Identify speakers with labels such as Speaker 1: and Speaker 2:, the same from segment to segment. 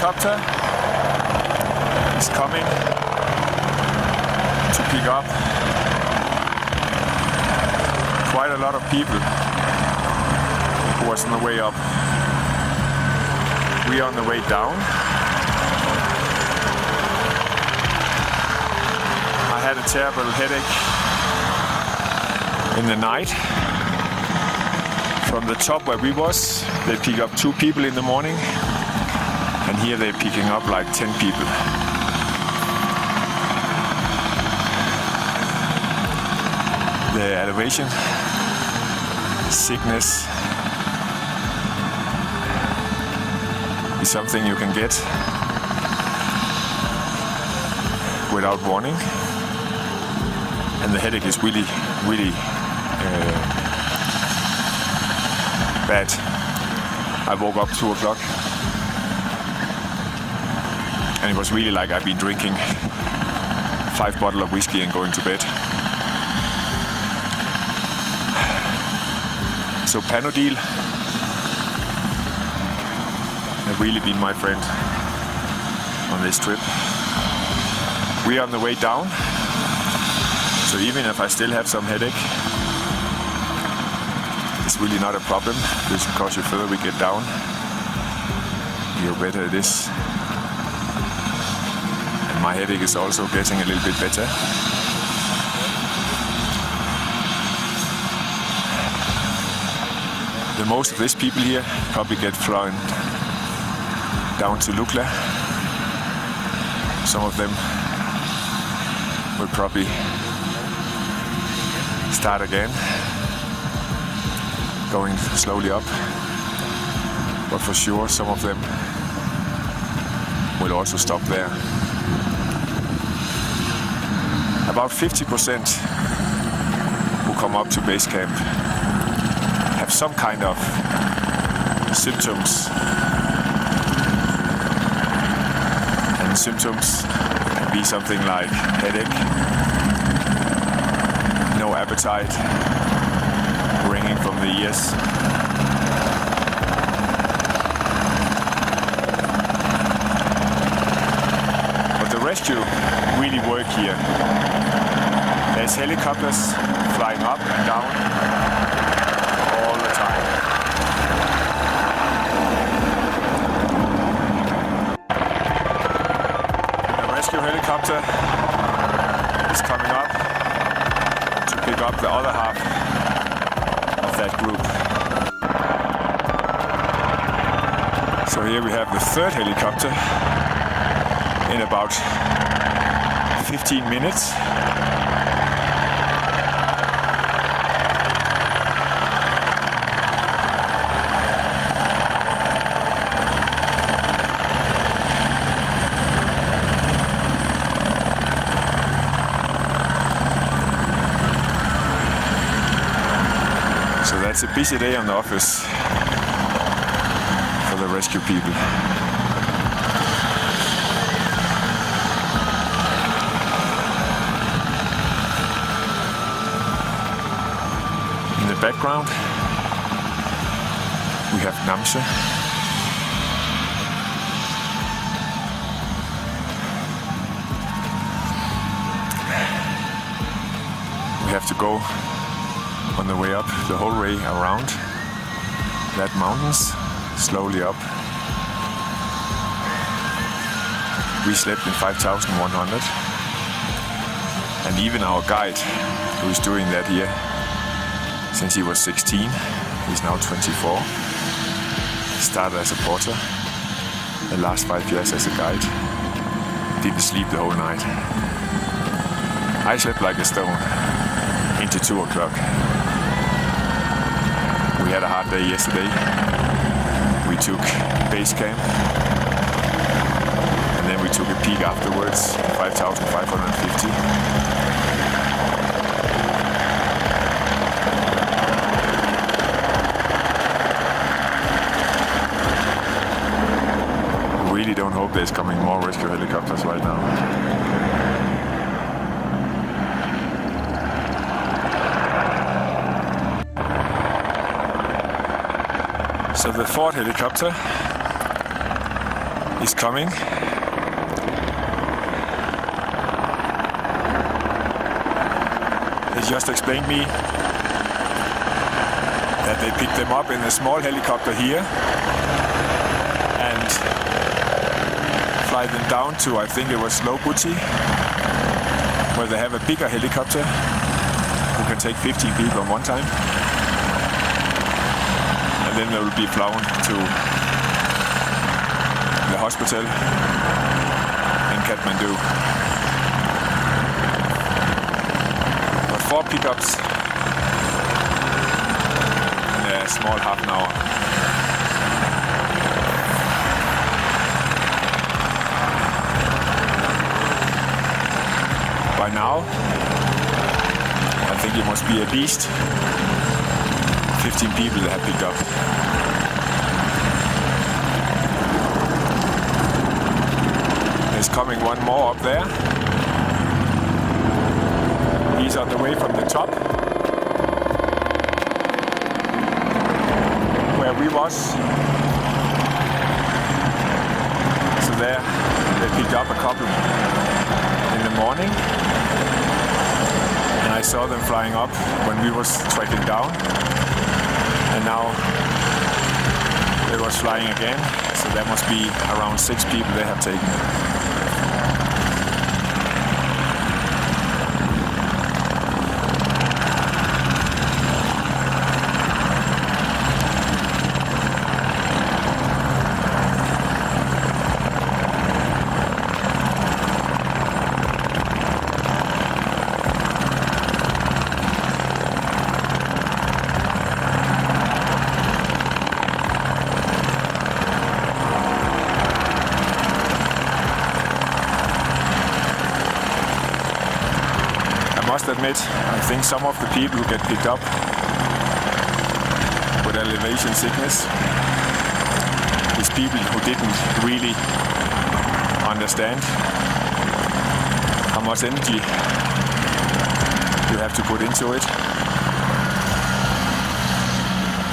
Speaker 1: helicopter is coming to pick up quite a lot of people who was on the way up. We are on the way down. I had a terrible headache in the night. From the top where we was, they pick up 2 people in the morning, and here they're picking up like 10 people. The elevation sickness is something you can get without warning, and the headache is really bad. I woke up 2 o'clock and it was really like I've been drinking 5 bottles of whiskey and going to bed. So Panodil have really been my friend on this trip. We are on the way down, so even if I still have some headache, it's really not a problem, because the further we get down, the better it is. And my headache is also getting a little bit better. The most of these people here probably get flown down to Lukla. Some of them will probably start again, going slowly up. But for sure, some of them will also stop there. About 50% who come up to Basecamp have some kind of symptoms. And symptoms can be something like headache, no appetite, ringing from the ears. But the rescue really work here. There's helicopters flying up and down all the time. The rescue helicopter is coming up to pick up the other half of that group. So here we have the 3rd helicopter in about 15 minutes. So that's a busy day on the office for the rescue people. In the background, we have Namche. We have to go on the way up the whole way around that mountains, slowly up. We slept in 5,100, and even our guide, who is doing that here since he was 16, he's now 24, started as a porter, the last 5 years as a guide, didn't sleep the whole night. I slept like a stone into 2 o'clock. We had a hard day yesterday. We took Basecamp, and then we took a peak afterwards, 5,550. I really don't hope there's coming more rescue helicopters right now. So the 4th helicopter is coming. They just explained me that they picked them up in a small helicopter here and fly them down to, I think it was Lobuti, where they have a bigger helicopter who can take 15 people at one time. And then they will be flown to the hospital in Kathmandu. But 4 pickups in a small half an hour. By now, I think it must be at least 15 people that have picked up. There's coming one more up there. He's on the way from the top, where we was. So there, they picked up a couple in the morning. And I saw them flying up when we was trekking down. And now they was flying again, so there must be around 6 people they have taken. I must admit, I think some of the people who get picked up with elevation sickness is people who didn't really understand how much energy you have to put into it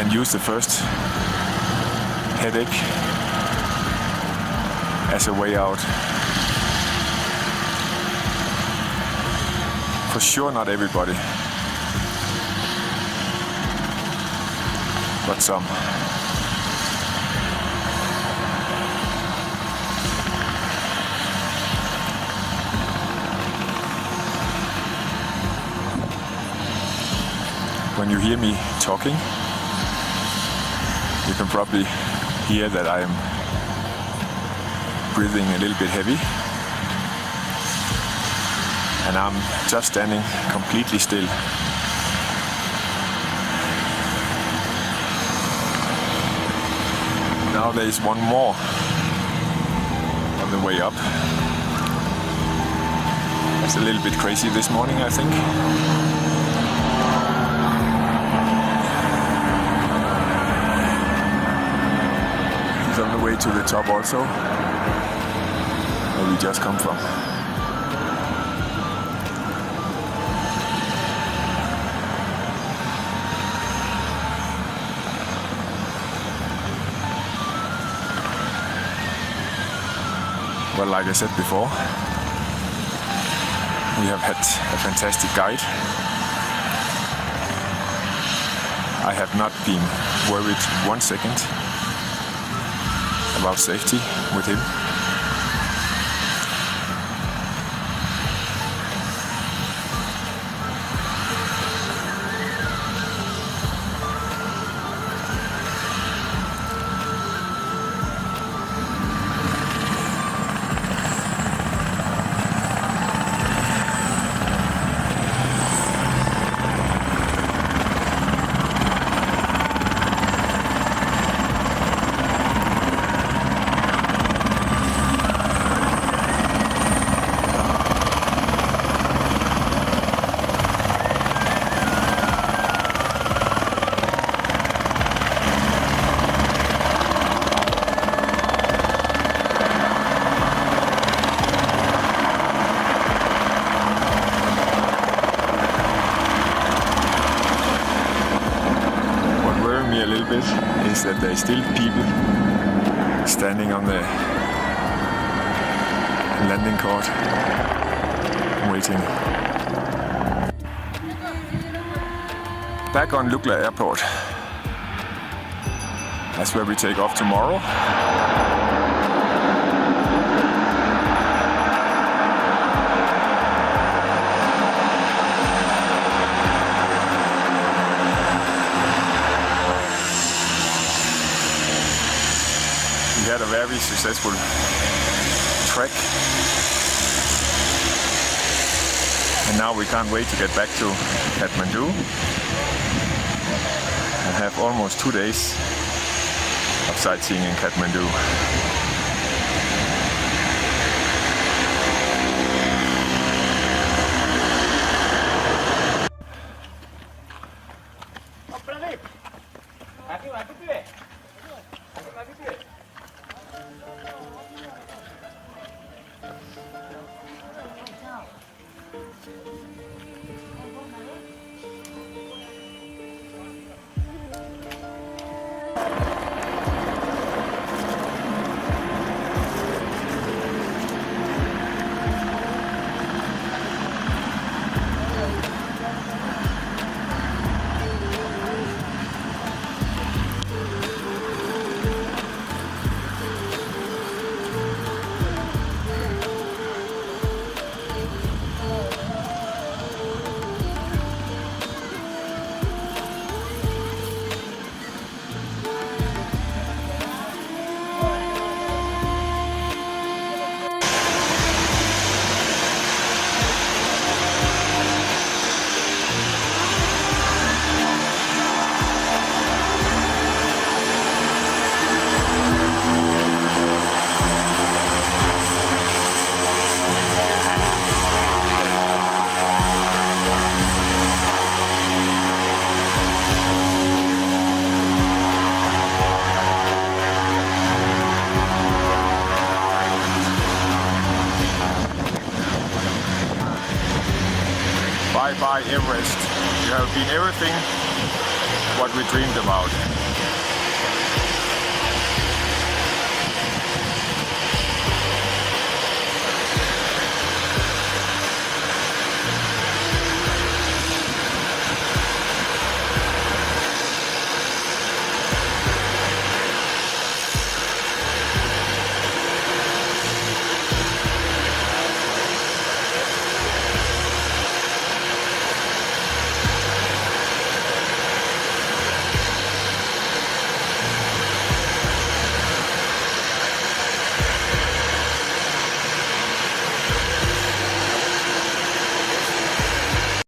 Speaker 1: and use the first headache as a way out. For sure not everybody, but some. When you hear me talking, you can probably hear that I'm breathing a little bit heavy. And I'm just standing completely still. Now there is one more on the way up. It's a little bit crazy this morning, I think. He's on the way to the top also, where we just come from. Well, like I said before, we have had a fantastic guide. I have not been worried 1 second about safety with him. Is that there are still people standing on the landing court. I'm waiting. Back on Lukla Airport. That's where we take off tomorrow. We had a very successful trek, and now we can't wait to get back to Kathmandu and have almost 2 days of sightseeing in Kathmandu. Bye bye Everest. You have been everything what we dreamed about.